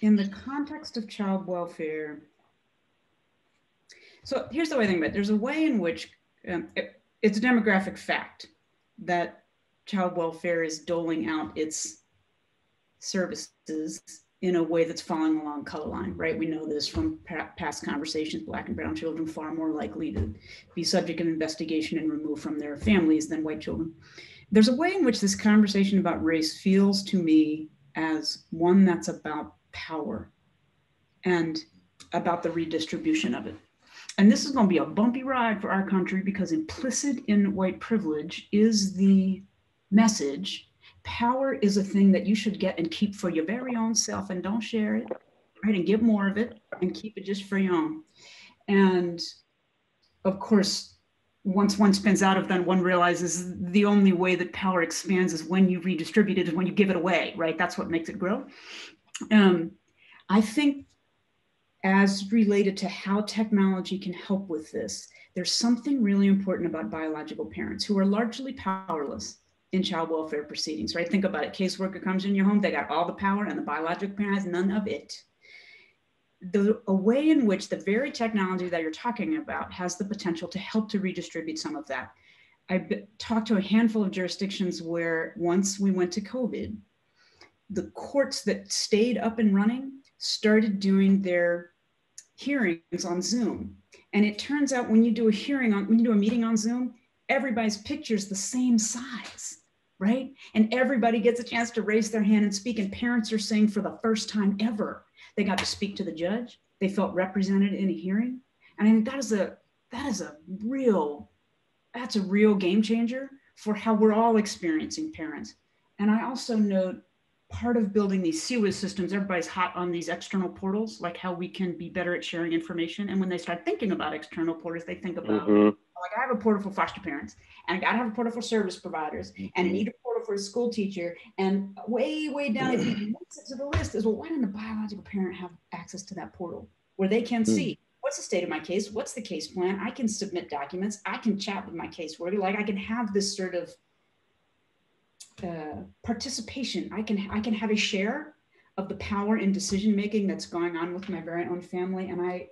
in the context of child welfare, so here's the way I think about it. There's a way in which it's a demographic fact that child welfare is doling out its services in a way that's falling along color line, right? We know this from past conversations. Black and brown children far more likely to be subject of investigation and removed from their families than white children. There's a way in which this conversation about race feels to me as one that's about power and about the redistribution of it. And this is going to be a bumpy ride for our country, because implicit in white privilege is the message: power is a thing that you should get and keep for your very own self, and don't share it, right? And give more of it and keep it just for your own. And of course, once one spins out of that, one realizes the only way that power expands is when you redistribute it, is when you give it away, right? That's what makes it grow. I think, as related to how technology can help with this, there's something really important about biological parents who are largely powerless in child welfare proceedings, right? Think about it. Caseworker comes in your home, they got all the power, and the biological parent has none of it. A way in which the very technology that you're talking about has the potential to help to redistribute some of that. I've talked to a handful of jurisdictions where, once we went to COVID, the courts that stayed up and running started doing their hearings on Zoom. And it turns out when you do a meeting on Zoom, everybody's picture is the same size, right? And everybody gets a chance to raise their hand and speak. And parents are saying, for the first time ever, they got to speak to the judge. They felt represented in a hearing. And I think that's a real game changer for how we're all experiencing parents. And I also note part of building these CWIS systems, everybody's hot on these external portals, like how we can be better at sharing information. And when they start thinking about external portals, they think about, like, I have a portal for foster parents, and I got to have a portal for service providers, and I need a portal for a school teacher. And way, way down, if you mix it to the list, is, well, why didn't the biological parent have access to that portal where they can see what's the state of my case? What's the case plan? I can submit documents. I can chat with my caseworker. Like, I can have this sort of participation. I can have a share of the power in decision making that's going on with my very own family, and I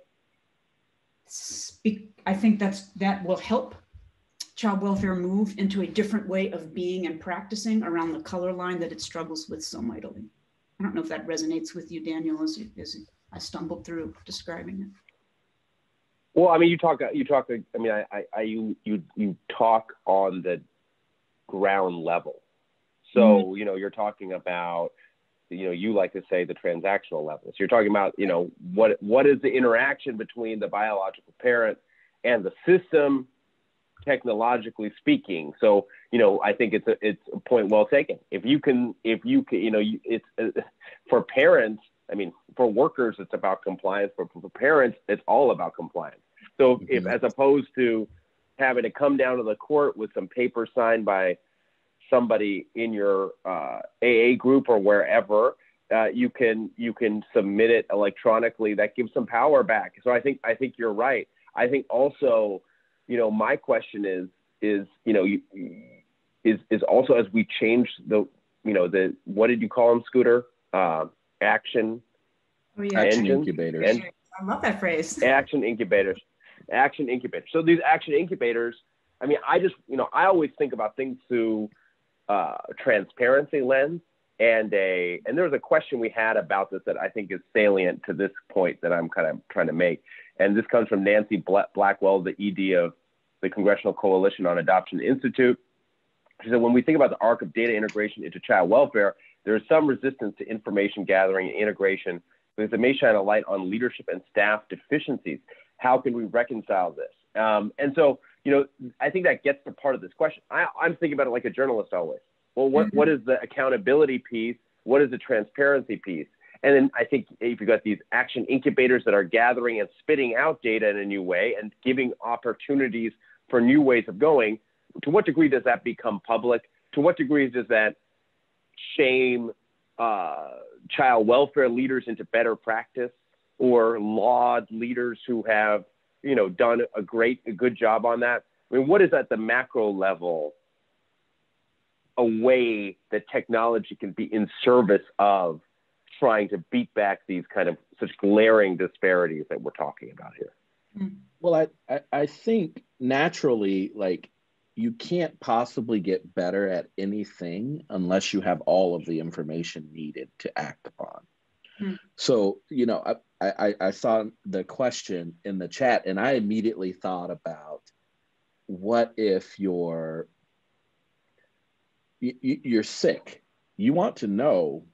think that will help child welfare move into a different way of being and practicing around the color line that it struggles with so mightily. I don't know if that resonates with you, Daniel, as I stumbled through describing it. Well, I mean, you talk. I mean, you talk on the ground level. So, you're talking about, you like to say the transactional level. So you're talking about, what is the interaction between the biological parent and the system, technologically speaking. So, I think it's a point well taken. If you can, it's for parents. I mean, for workers, it's about compliance. But for parents, it's all about compliance. So if, as opposed to having to come down to the court with some paper signed by somebody in your AA group or wherever, you can submit it electronically. That gives some power back. So I think you're right. I think also, my question is also, as we change the what did you call them, Scooter? Action incubators. I love that phrase. Action incubators. So these action incubators, I mean, I always think about things through transparency lens, and there's a question we had about this that I think is salient to this point that I'm kind of trying to make. And this comes from Nancy Blackwell, the ED of the Congressional Coalition on Adoption Institute. She said, when we think about the arc of data integration into child welfare, there is some resistance to information gathering and integration because it may shine a light on leadership and staff deficiencies. How can we reconcile this? And so, I think that gets to part of this question. I'm thinking about it like a journalist always. Well, what is the accountability piece? What is the transparency piece? And then I think if you've got these action incubators that are gathering and spitting out data in a new way and giving opportunities for new ways of going, to what degree does that become public? To what degree does that shame child welfare leaders into better practice, or laud leaders who have done a good job on that? I mean, what is at the macro level a way that technology can be in service of trying to beat back these kind of such glaring disparities that we're talking about here? Well, I think naturally, like, you can't possibly get better at anything unless you have all of the information needed to act upon. So, I saw the question in the chat, and I immediately thought about, what if you're sick? You want to know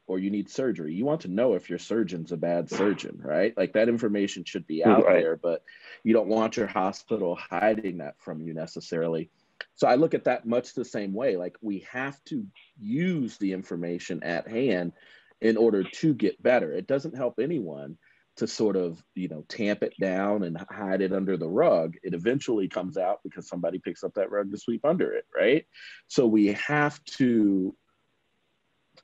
or you need surgery. You want to know if your surgeon's a bad surgeon, right? Like, that information should be out there, but you don't want your hospital hiding that from you necessarily. So I look at that much the same way. Like, we have to use the information at hand in order to get better. It doesn't help anyone to sort of, tamp it down and hide it under the rug. It eventually comes out because somebody picks up that rug to sweep under it, right? So we have to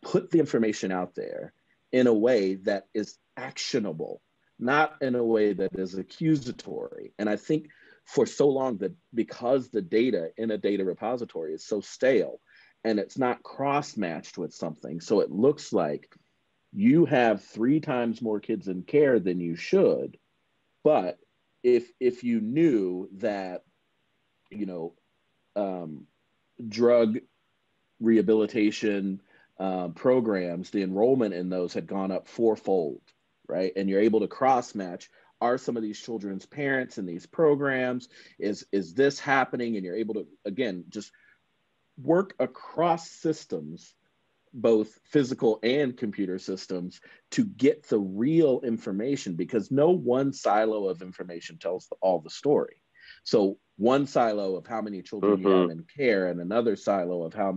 put the information out there in a way that is actionable, not in a way that is accusatory. And I think for so long that because the data in a data repository is so stale and it's not cross-matched with something, so it looks like you have 3 times more kids in care than you should. But if you knew that, drug rehabilitation programs, the enrollment in those had gone up 4-fold, right? And you're able to cross-match, are some of these children's parents in these programs? Is this happening? And you're able to, again, just work across systems, both physical and computer systems, to get the real information, because no one silo of information tells all the story. So one silo of how many children you have in care, and another silo of how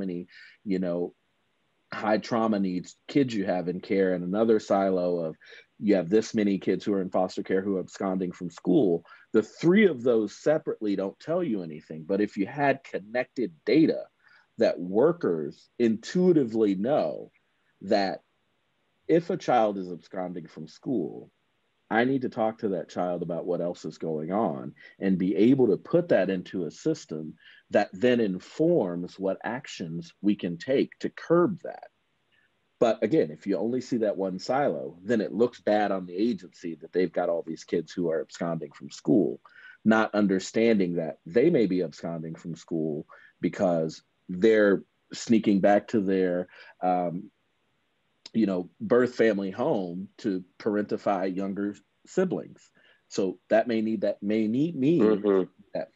high trauma needs kids you have in care, and another silo of you have this many kids who are in foster care who are absconding from school. The three of those separately don't tell you anything. But if you had connected data that workers intuitively know that if a child is absconding from school, I need to talk to that child about what else is going on and be able to put that into a system that then informs what actions we can take to curb that. But again, if you only see that one silo, then it looks bad on the agency that they've got all these kids who are absconding from school, not understanding that they may be absconding from school because they're sneaking back to their birth family home to parentify younger siblings. So that may mean that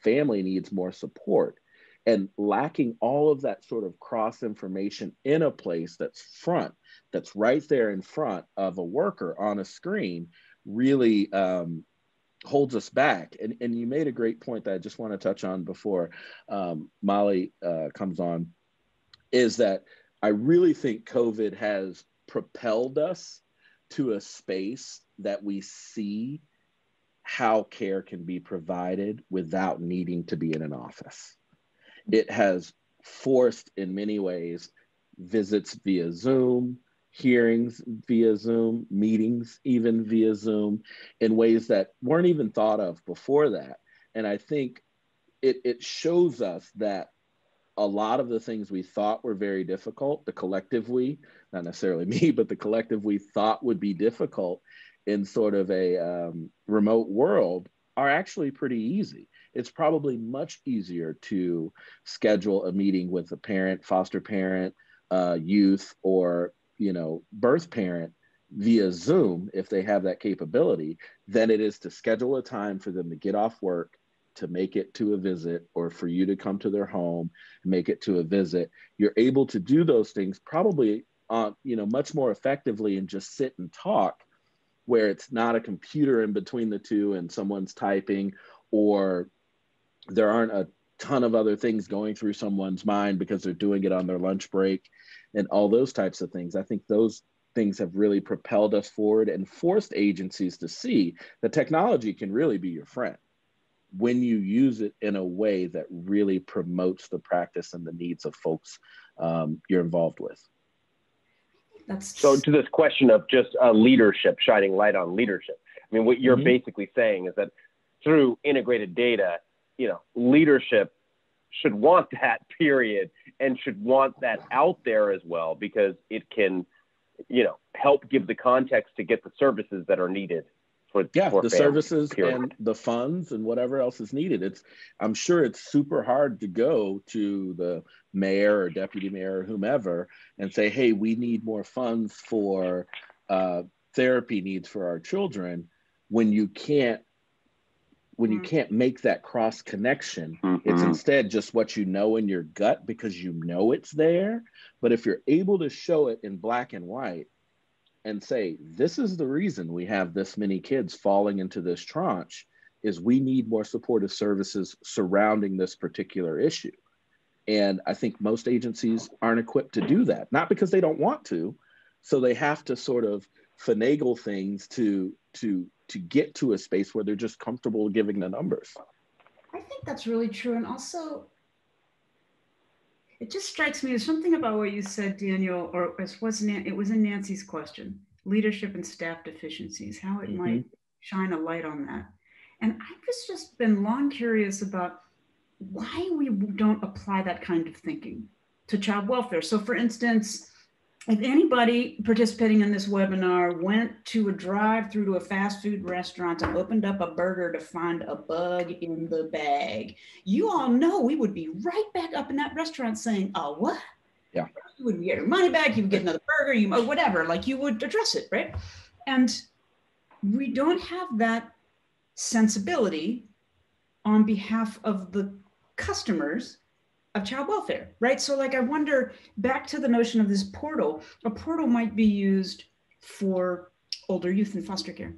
family needs more support. And lacking all of that sort of cross information in a place that's right there in front of a worker on a screen really holds us back. And you made a great point that I just want to touch on before Molly comes on, is that I really think COVID has propelled us to a space that we see how care can be provided without needing to be in an office. It has forced, in many ways, visits via Zoom, hearings via Zoom, meetings even via Zoom, in ways that weren't even thought of before that. And I think it shows us that a lot of the things we thought were very difficult, the collective we, not necessarily me, but the collective we thought would be difficult in sort of a remote world, are actually pretty easy. It's probably much easier to schedule a meeting with a parent, foster parent, youth, or birth parent via Zoom, if they have that capability, than it is to schedule a time for them to get off work, to make it to a visit, or for you to come to their home and make it to a visit. You're able to do those things probably much more effectively and just sit and talk, where it's not a computer in between the two and someone's typing, or there aren't a ton of other things going through someone's mind because they're doing it on their lunch break and all those types of things. I think those things have really propelled us forward and forced agencies to see that technology can really be your friend when you use it in a way that really promotes the practice and the needs of folks you're involved with. So to this question of just leadership, shining light on leadership, I mean, what you're basically saying is that through integrated data, leadership should want that, period, and should want that out there as well, because it can, help give the context to get the services that are needed for the families, services period. And the funds and whatever else is needed. I'm sure it's super hard to go to the mayor or deputy mayor or whomever and say, hey, we need more funds for therapy needs for our children, when you can't make that cross connection. It's instead just what you know in your gut because you know it's there. But if you're able to show it in black and white and say, this is the reason we have this many kids falling into this tranche, is we need more supportive services surrounding this particular issue. And I think most agencies aren't equipped to do that, not because they don't want to, so they have to sort of finagle things to get to a space where they're just comfortable giving the numbers. I think that's really true. And also, it just strikes me, there's something about what you said, Daniel, or it was in Nancy's question, leadership and staff deficiencies, how it might shine a light on that. And I've just been long curious about why we don't apply that kind of thinking to child welfare. So for instance, if anybody participating in this webinar went to a drive-through to a fast food restaurant and opened up a burger to find a bug in the bag, you all know we would be right back up in that restaurant saying, oh, what? Yeah. You would get your money back, you would get another burger, whatever, like you would address it, right? And we don't have that sensibility on behalf of the customers of child welfare, right? So like, I wonder, back to the notion of this portal, a portal might be used for older youth in foster care.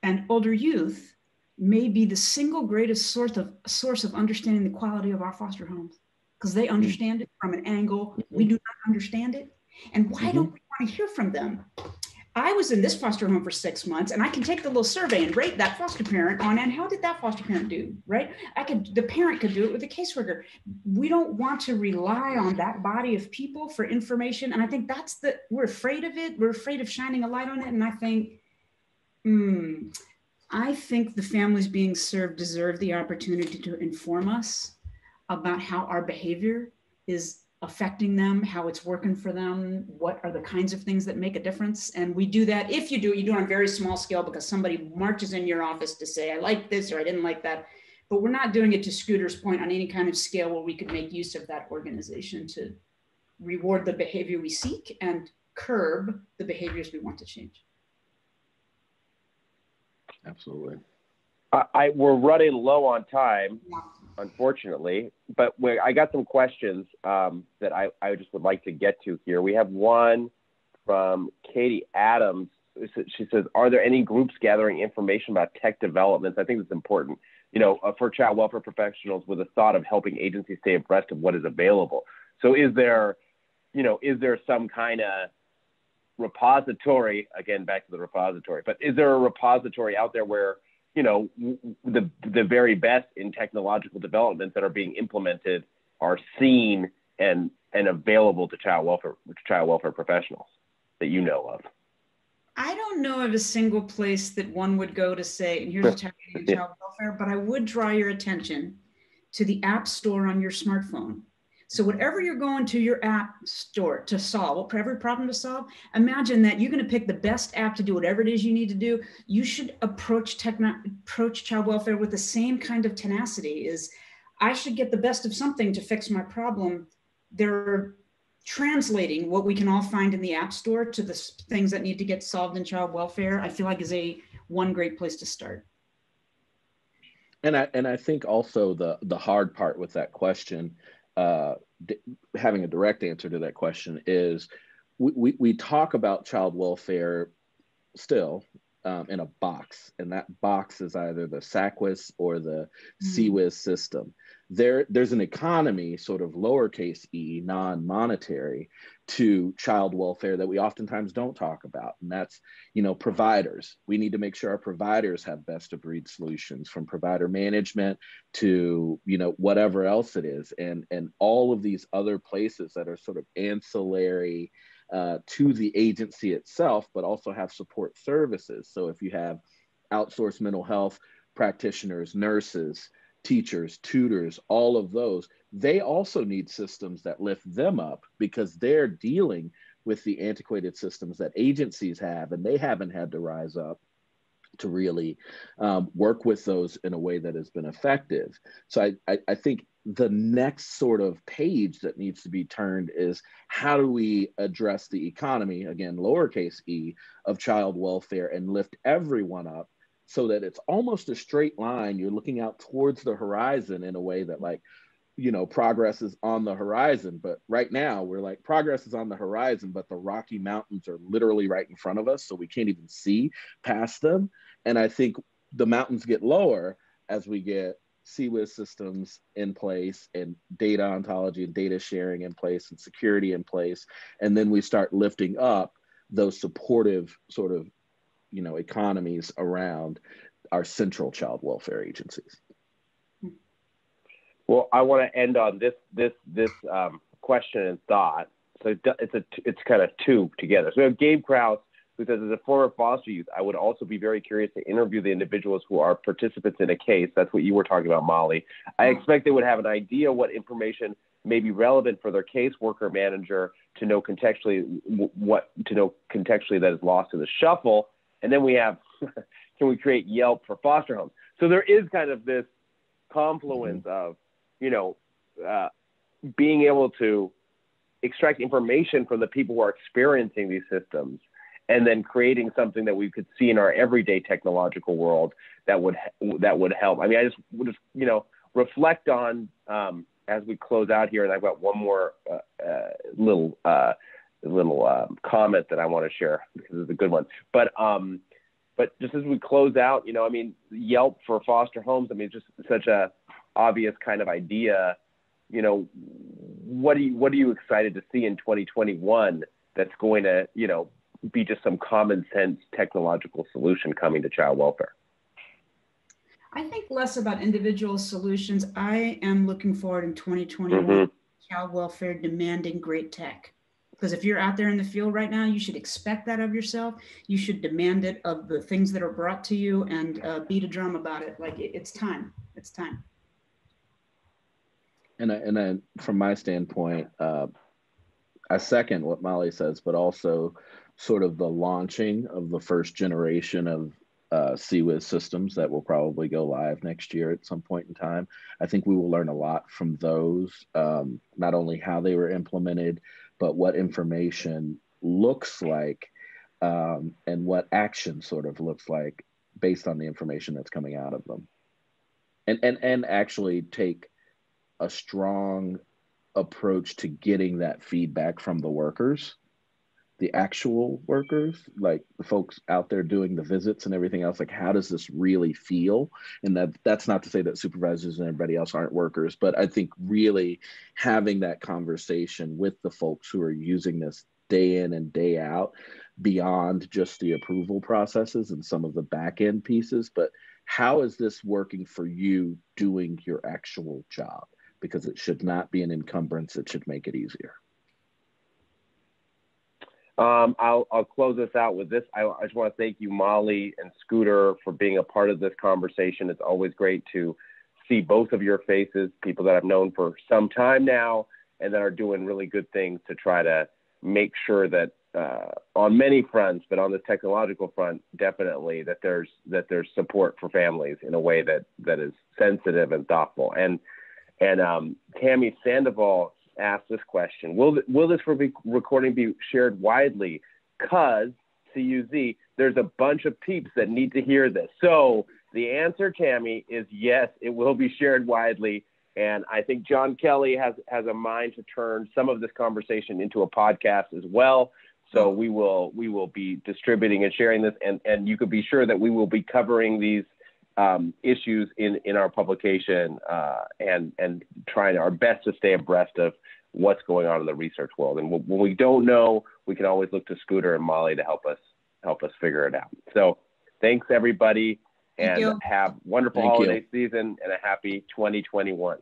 And older youth may be the single greatest source of understanding the quality of our foster homes, because they understand it from an angle we do not understand it. And why don't we want to hear from them? I was in this foster home for 6 months, and I can take the little survey and rate that foster parent on, and how did that foster parent do, right? The parent could do it with a caseworker. We don't want to rely on that body of people for information. And I think we're afraid of it. We're afraid of shining a light on it. And I think the families being served deserve the opportunity to inform us about how our behavior is affecting them, how it's working for them, what are the kinds of things that make a difference. And we do that. If you do it on a very small scale because somebody marches in your office to say, I like this or I didn't like that. But we're not doing it, to Scooter's point, on any kind of scale where we could make use of that organization to reward the behavior we seek and curb the behaviors we want to change. Absolutely. We're running low on time, unfortunately, but I got some questions that I just would like to get to here. We have one from Katie Adams. She says, are there any groups gathering information about tech developments? I think it's important, for child welfare professionals, with a thought of helping agencies stay abreast of what is available. So is there some kind of repository, again, back to the repository, but is there a repository out there where the very best in technological developments that are being implemented are seen and available to child welfare professionals that you know of? I don't know of a single place that one would go to say, and here's a targeting in child welfare, but I would draw your attention to the app store on your smartphone. So whatever you're going to your app store to solve, whatever problem to solve, imagine that you're going to pick the best app to do whatever it is you need to do. You should approach child welfare with the same kind of tenacity. I should get the best of something to fix my problem. They're translating what we can all find in the app store to the things that need to get solved in child welfare, I feel like is one great place to start. And I think also the hard part with that question, having a direct answer to that question, is we talk about child welfare still in a box, and that box is either the SACWIS or the CWIS system. There's an economy, sort of lowercase e, non-monetary, to child welfare that we oftentimes don't talk about, and that's providers. We need to make sure our providers have best of breed solutions, from provider management to whatever else it is, and all of these other places that are sort of ancillary to the agency itself, but also have support services. So if you have outsourced mental health practitioners, nurses, teachers, tutors, all of those, they also need systems that lift them up, because they're dealing with the antiquated systems that agencies have, and they haven't had to rise up to really work with those in a way that has been effective. So I think the next sort of page that needs to be turned is, how do we address the economy, again, lowercase e, of child welfare, and lift everyone up so that it's almost a straight line. You're looking out towards the horizon in a way that, like, progress is on the horizon. But right now we're like, progress is on the horizon, but the Rocky Mountains are literally right in front of us, so we can't even see past them. And I think the mountains get lower as we get CWIS systems in place, and data ontology and data sharing in place, and security in place. And then we start lifting up those supportive sort of, economies around our central child welfare agencies. Well, I want to end on this question and thought. So it's kind of two together. So we have Gabe Krause, who says, as a former foster youth, I would also be very curious to interview the individuals who are participants in a case. That's what you were talking about, Molly. I expect they would have an idea what information may be relevant for their caseworker manager to know contextually that is lost in the shuffle. And then we have, can we create Yelp for foster homes? So there is kind of this confluence of, being able to extract information from the people who are experiencing these systems, and then creating something that we could see in our everyday technological world that would help. I mean, I just would reflect on as we close out here, and I've got one more little comment that I want to share because it's a good one. But just as we close out, Yelp for foster homes, just such a obvious kind of idea. What are you excited to see in 2021 that's going to, be just some common sense technological solution coming to child welfare? I think less about individual solutions. I am looking forward in 2021, child welfare demanding great tech. Because if you're out there in the field right now, you should expect that of yourself. You should demand it of the things that are brought to you, and beat a drum about it. Like it's time. It's time. And from my standpoint, I second what Molly says, but also sort of the launching of the first generation of CWIS systems that will probably go live next year at some point in time. I think we will learn a lot from those, not only how they were implemented, but what information looks like, and what action sort of looks like based on the information that's coming out of them. And actually take a strong approach to getting that feedback from the workers, the actual workers, like the folks out there doing the visits and everything else. Like, how does this really feel? And that's not to say that supervisors and everybody else aren't workers, but I think really having that conversation with the folks who are using this day in and day out, beyond just the approval processes and some of the back end pieces, but how is this working for you doing your actual job? Because it should not be an encumbrance. It should make it easier. I'll close this out with this. I just want to thank you, Molly and Scooter, for being a part of this conversation. It's always great to see both of your faces, people that I've known for some time now and that are doing really good things to try to make sure that on many fronts, but on the technological front, definitely that there's support for families in a way that is sensitive and thoughtful. And Tammy Sandoval asked this question: Will this recording be shared widely? Because CUZ, there's a bunch of peeps that need to hear this. So the answer, Tammy, is yes, it will be shared widely. And I think John Kelly has a mind to turn some of this conversation into a podcast as well. So we will be distributing and sharing this, and you could be sure that we will be covering these issues in our publication, and trying our best to stay abreast of what's going on in the research world. And when we don't know, we can always look to Scooter and Molly to help us figure it out. So thanks, everybody, and have wonderful holiday season and a happy 2021.